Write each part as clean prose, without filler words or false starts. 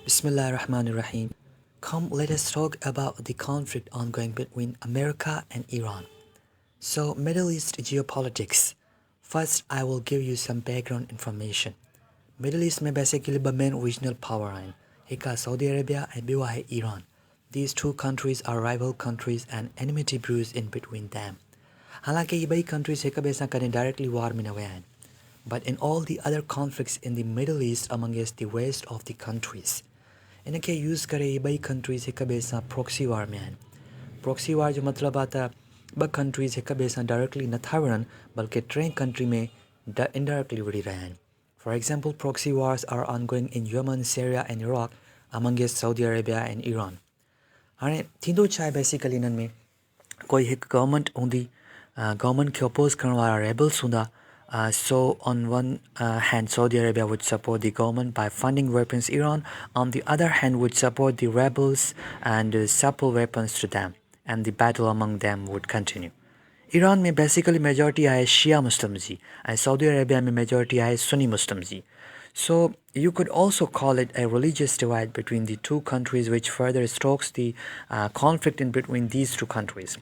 Bismillahirrahmanirrahim. Come, let us talk about the conflict ongoing between America and Iran. So, Middle East geopolitics. First, I will give you some background information. Middle East में basically the main regional power हैं. एक है Saudi Arabia and दूसरा है Iran. These two countries are rival countries and enmity brews in between them. हालांकि ये कई countries एक दूसरे से directly war में न हैं. But in all the other conflicts in the Middle East amongst the rest of the countries, इनके use करे ये बई कंट्रीज़ हिक ॿिए सां प्रॉक्सी वार में आहिनि. प्रॉक्सी वार जो मतिलबु आहे त ॿ कंट्रीज़ हिक ॿिए सां डायरेक्टली नथा विढ़नि बल्कि टे कंट्री में इनडायरेक्टली विढ़ी रहिया आहिनि. For example proxy wars are ongoing in Yemen, Syria and Iraq amongst Saudi Arabia and Iran. हाणे थींदो छा आहे बेसिकली इन्हनि में कोई हिकु गवर्नमेंट हूंदी, गवर्नमेंट खे अपोज़ करण वारा रेबल्स हूंदा. So on one hand, Saudi Arabia would support the government by funding weapons. Iran, on the other hand, would support the rebels and supply weapons to them, and the battle among them would continue. Iran में basically majority है Shia Muslims ji, and Saudi Arabia में majority है Sunni Muslims ji. So you could also call it a religious divide between the two countries, which further stokes the conflict in between these two countries.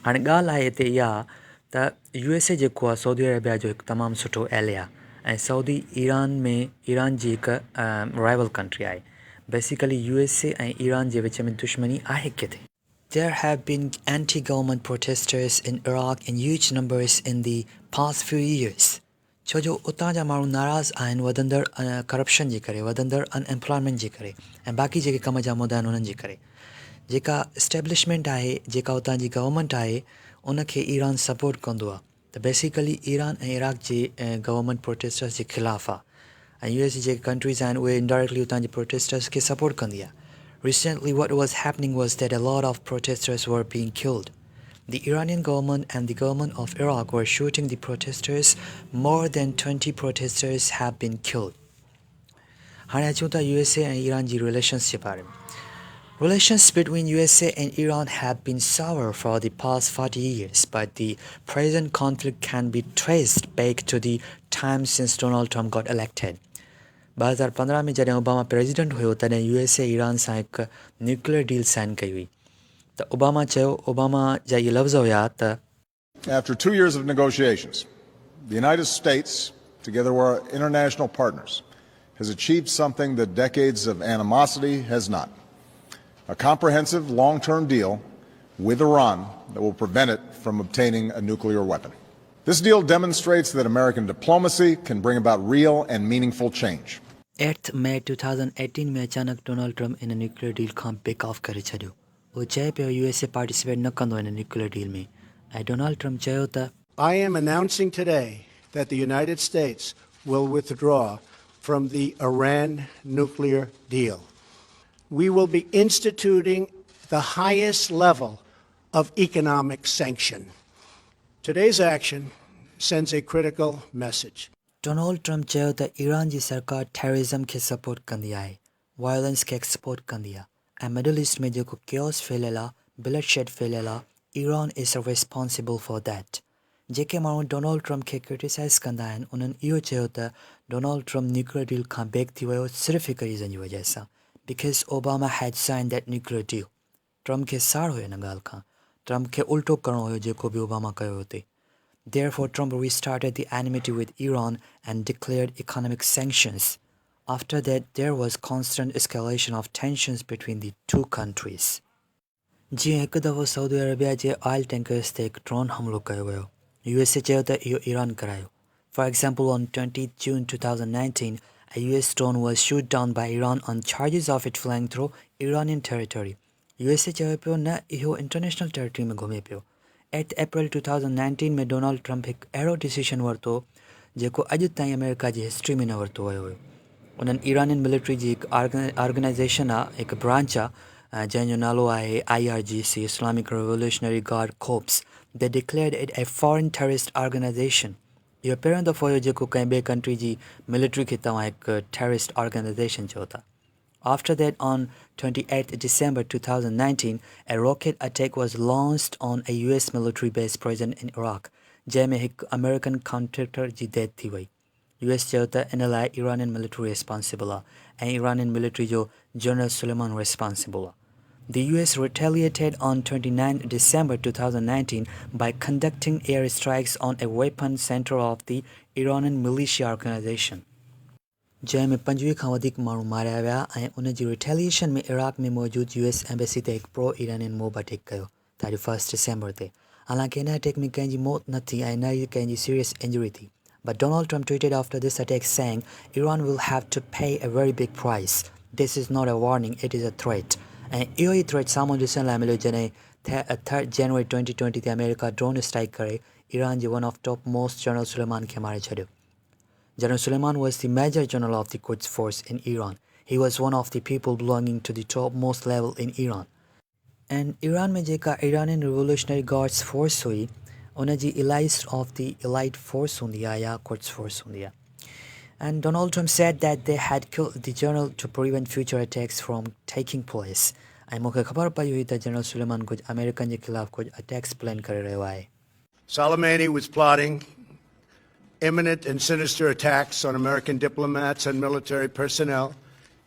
हाणे ॻाल्हि आहे हिते इहा त USA जेको आहे सऊदी अरेबिया जो हिकु तमामु सुठो एले आहे ऐं सऊदी ईरान जी हिकु राइवल कंट्री आहे. बेसिकली USA ऐं ईरान जे विच में दुश्मनी आहे किथे. There have been anti-government protesters in Iraq in huge numbers in the past few years. छो जो उतां जा माण्हू नाराज़ आहिनि वधंदड़ करप्शन जे करे, वधंदड़ अनएम्प्लॉयमेंट जे करे ऐं बाक़ी जेके कम जा मुद्दा आहिनि उन्हनि जे करे. जेका इस्टेब्लिशमेंट आहे, जेका उतां जी गवर्नमेंट आहे, उनखे ईरान सपोर्ट कंदो आहे. त बेसिकली ईरान ऐं इराक जे गवर्नमेंट प्रोटेस्टर्स जे ख़िलाफ़ु आहे ऐं US जी जेके कंट्रीज़ आहिनि उहे इनडायरेक्टली उतां जे प्रोटेस्टर्स खे सपोर्ट कंदी आहे. Recently what was happening was that a lot of protesters were being killed. The Iranian government and the government of Iraq were shooting the protesters. More than 20 protesters have been killed. हाणे अचूं था USA ऐं Iran जी relations जे बारे में. Relations between USA and Iran have been sour for the past 40 years, but the present conflict can be traced back to the time since Donald Trump got elected. 2015 में जॾहिं Obama president हुयो तॾहिं USA Iran सां हिकु nuclear deal sign कई हुई. त Obama जा इहे लफ़्ज़ हुया त After 2 years of negotiations, the United States, together with our international partners, has achieved something that decades of animosity has not. A comprehensive long-term deal with Iran that will prevent it from obtaining a nuclear weapon. This deal demonstrates that American diplomacy can bring about real and meaningful change. 8 May 2018 में अचानक Donald Trump in nuclear deal खां back of करे छॾियो. उहो चए पियो USA participate न कंदो इन न्यूक्लियर डील में ऐं डोनाल्ड ट्रम्प चयो त I am announcing today that the United States will withdraw from the Iran nuclear deal. We will be instituting the highest level of economic sanction. Today's action sends a critical message. Donald Trump चयो त Iran जी सरकार terrorism खे support कंदी आहे, violence खे export कंदी आहे ऐं मिडल ईस्ट में जेको केओस फैलियल आहे, ब्लड शेड फैलियल आहे, Iran is responsible for that. जेके माण्हू डोनाल्ड ट्रम्प खे क्रिटिसाइज़ कंदा आहिनि उन्हनि इहो चयो त डोनाल्ड ट्रम्प न्यूक्लियर डील खां बैक थी वियो सिर्फ़ु हिकु रीज़न जी वजह सां, because Obama had signed that nuclear deal. Trump खे साड़ हुयो इन ॻाल्हि खां. ट्रम्प खे उल्टो करणो हुयो जेको बि ओबामा कयो हुते. Therefore, Trump restarted the enmity with Iran and declared economic sanctions. After that, there was constant escalation of tensions between the two countries. जीअं हिकु दफ़ो सऊदी अरेबिया जे ऑयल टैंकर्स ते हिकु ड्रोन हमलो कयो वियो. USA चयो त इहो ईरान करायो. For example, on 20 June 2019, a US drone was shot down by Iran on charges of it flying through Iranian territory. USA चयो पियो न इहो इंटरनेशनल टेरिटरी में घुमे पियो. 8 April 2019 में डोनाल्ड ट्रम्प हिकु अहिड़ो डिसीजन वरितो जेको अॼु ताईं अमेरिका जी हिस्ट्री में न वरितो वियो हुयो. उन्हनि ईरानियन मिलिट्री जी हिकु ऑर्गेनाइज़ेशन आहे, हिकु ब्रांच आहे जंहिंजो नालो आहे IRGC, Islamic revolutionary guard corpse. They declared it a foreign terrorist organization. इहो पहिरियों दफ़ो हुयो जेको कंहिं ॿिए कंट्री जी मिलिट्री खे तव्हां हिकु टेररिस्ट ऑर्गेनाइज़ेशन चओ था. After that, on 28 December 2019, a rocket attack was launched on a US military base present in Iraq, जंहिं में हिकु अमेरिकन कॉन्ट्रैक्टर जी डेथ थी वई. US चयो त इन लाइ ईरानियन मिलिट्री रिस्पॉन्सिबल आहे ऐं Iranian military जो General Suleiman responsible. The US retaliated on 29 December 2019 by conducting airstrikes on a weapons center of the Iranian militia organization. जंहिंमें 25 खां वधीक माण्हू मारिया विया ऐं उन जी रिटेलिएशन में इराक में मौजूद US एम्बेसी ते हिकु प्रो इरानियन मोब अटैक कयो तारीख़ 1 डिसेंबर ते. हालांकि हिन अटैक में कंहिंजी मौत न थी ऐं न ई कंहिंजी सीरियस इंजरी थी. But Donald Trump tweeted after this attack saying, Iran will have to pay a very big price. This is not a warning, it is a threat. ऐं इहो ई थ्रेट साम्हूं ॾिसण लाइ मिलियो जॾहिं 3 जनवरी 2020 ते अमेरिका ड्रोन स्ट्राइक करे ईरान जे one of top most general Soleimani खे मारे छॾियो. General Suleiman was the Major General of the Quds Force in Iran. He was one of the people belonging to the topmost level in Iran. And Iran में जेका Iranian Revolutionary Guards Force हुई उन जी elite of the elite force हूंदी आहे या Quds Force हूंदी आहे. And Donald Trump said that they had killed the general to prevent future attacks from taking place. ऐं मूंखे ख़बर पई हुई त जनरल सुलेमान कुझु अमेरिकन जे ख़िलाफ़ कुझु अटैक्स प्लान करे रहियो आहे. Soleimani was plotting imminent and sinister attacks on American diplomats and military personnel,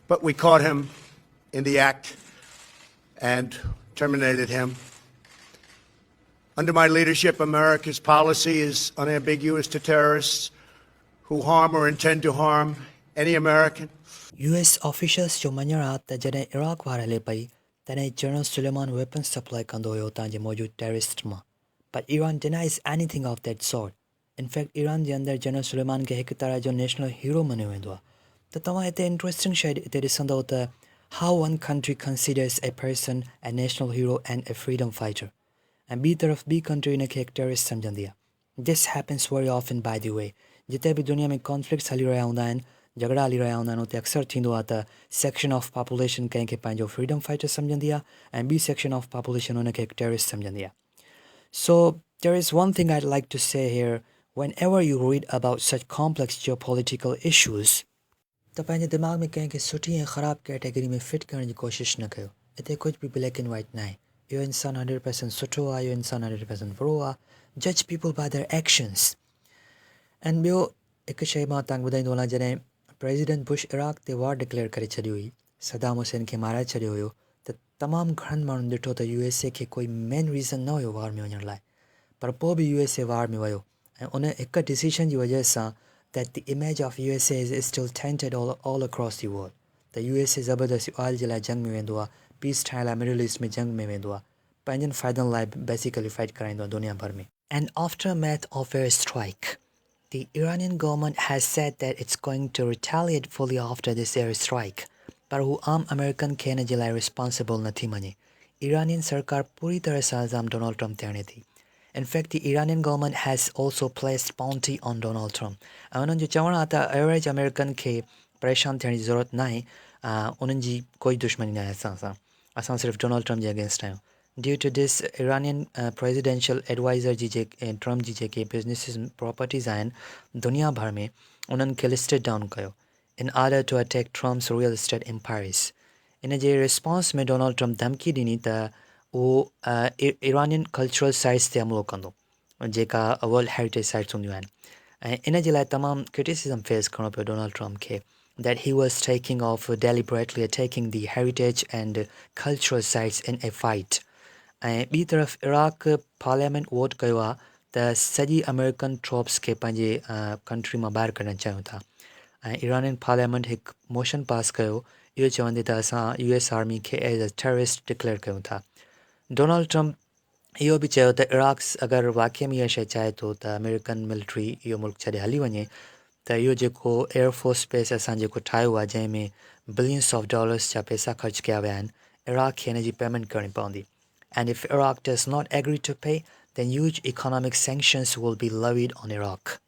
but we caught him in the act and terminated him. Under my leadership, America's policy is unambiguous to terrorists who harm or intend to harm any American. US officials जो मञणु आहे त जॾहिं Iraq वार हले पई तॾहिं general Suleman weapons supply कंदो हुयो उतां जे मौजूदु टेररिस्ट मां. But Iran denies anything of that sort. In fact, Iran जे अंदरि जनरल सुलेमान खे हिकु तरह जो नेशनल हीरो मञियो वेंदो आहे. त तव्हां हिते इंट्रेस्टिंग शइ हिते ॾिसंदो त how one country considers a person a national hero and a freedom fighter. ऐं ॿी तरफ़ ॿी कंट्री हिन खे हिकु टेररिस्ट सम्झंदी आहे. This happens very often by the way. जिते बि दुनिया में कॉन्फ्लिक्ट्स हली रहिया हूंदा आहिनि झगड़ा हली रहिया हूंदा आहिनि उते अक्सर थींदो आहे त सेक्शन ऑफ पॉपुलेशन कंहिंखे पंहिंजो फ्रीडम फाइटर सम्झंदी आहे ऐं ॿी सेक्शन ऑफ पॉपुलेशन हुनखे हिकु टेररिस्ट सम्झंदी आहे. So there is one thing I'd like to say here. Whenever you read about such complex geopolitical issues, त पंहिंजे दिमाग़ में कंहिंखे सुठी ऐं ख़राब कैटेगरी में फिट करण जी कोशिशि न कयो. हिते कुझु बि ब्लैक एंड वाइट न आहे. इहो इंसानु 100% सुठो आहे, इहो इंसानु 100% बुरो आहे. Judge people by their actions. ऐं ॿियो हिकु शइ मां तव्हांखे ॿुधाईंदो वञा जॾहिं प्रेसिडेंट बुश इराक ते वॉर डिक्लेयर करे छॾी हुई सदाम हुसैन खे माराए छॾियो हुयो त तमामु घणनि माण्हुनि ॾिठो त USA खे कोई मेन रीज़न न हुयो वॉर में वञण लाइ पर पोइ बि USA वॉर में वियो ऐं उन हिकु डिसीजन जी वजह सां that the image of USA is still tainted all across the world. त USA ज़बरदस्ती ऑयल जे लाइ जंग में वेंदो आहे, पीस ठाहिण लाइ मिडल ईस्ट में जंग में वेंदो आहे, पंहिंजनि फ़ाइदनि लाइ बेसिकली फाइट कराईंदो आहे दुनिया भर में. And aftermath of air strike, the Iranian government has said that it's going to retaliate fully after this air strike. पर हू आम अमेरिकन खे हिन जे लाइ रिस्पॉन्सिबल नथी मञे. Iranian सरकार पूरी तरह सां इल्ज़ाम डोनाल्ड ट्रम्प ते हणे थी. In fact, the Iranian government has also placed bounty on Donald Trump. ऐं उन्हनि जो चवणु आहे त एवरेज अमेरिकन खे परेशान थियण जी ज़रूरत न आहे. उन्हनि जी कोई दुश्मनी न आहे असां सां. असां सिर्फ़ु डोनाल्ड ट्रम्प जे अगेंस्ट आहियूं. Due to this, Iranian presidential advisor जी जेके ट्रम्प जी जेके बिज़नेसिस प्रॉपर्टीज़ आहिनि दुनिया भर में उन्हनि खे लिस्टेड डाउन कयो in order to attack Trump's real estate empires. इन जे रिस्पॉन्स में डोनाल्ड ट्रम्प धमकी ॾिनी त उहो इरानियन कल्चरल साइट्स ते हमिलो कंदो जेका वर्ल्ड हेरिटेज साइट्स हूंदियूं आहिनि ऐं इन जे लाइ तमामु क्रिटिसिज़म फेस करिणो पियो डोनाल्ड ट्रम्प खे that he was taking off deliberately attacking the heritage and cultural sites in a fight. ऐं ॿी तरफ़ इराक पार्लियामेंट वोट कयो आहे त सॼी अमेरिकन ट्रोप्स खे पंहिंजे कंट्री मां ॿाहिरि कढणु चाहियूं था ऐं इरानियन पार्लियामेंट हिकु मोशन पास कयो इहो चवंदे त असां US आर्मी खे एज़ अ टेररिस्ट डिक्लेयर कयूं था. डोनाल्ड ट्रम्प इहो बि चयो त इराक अगरि वाक़ई में इहा शइ चाहे थो त अमेरिकन मिलिट्री इहो मुल्क छॾे हली वञे त इहो जेको एयरफोर्स बेस असां जेको ठाहियो आहे जंहिंमें बिलियंस ऑफ डॉलर्स जा पैसा ख़र्च कया विया आहिनि इराक खे हिन जी पेमेंट करणी पवंदी. And if Iraq does not agree to pay, then huge economic sanctions will be levied on Iraq.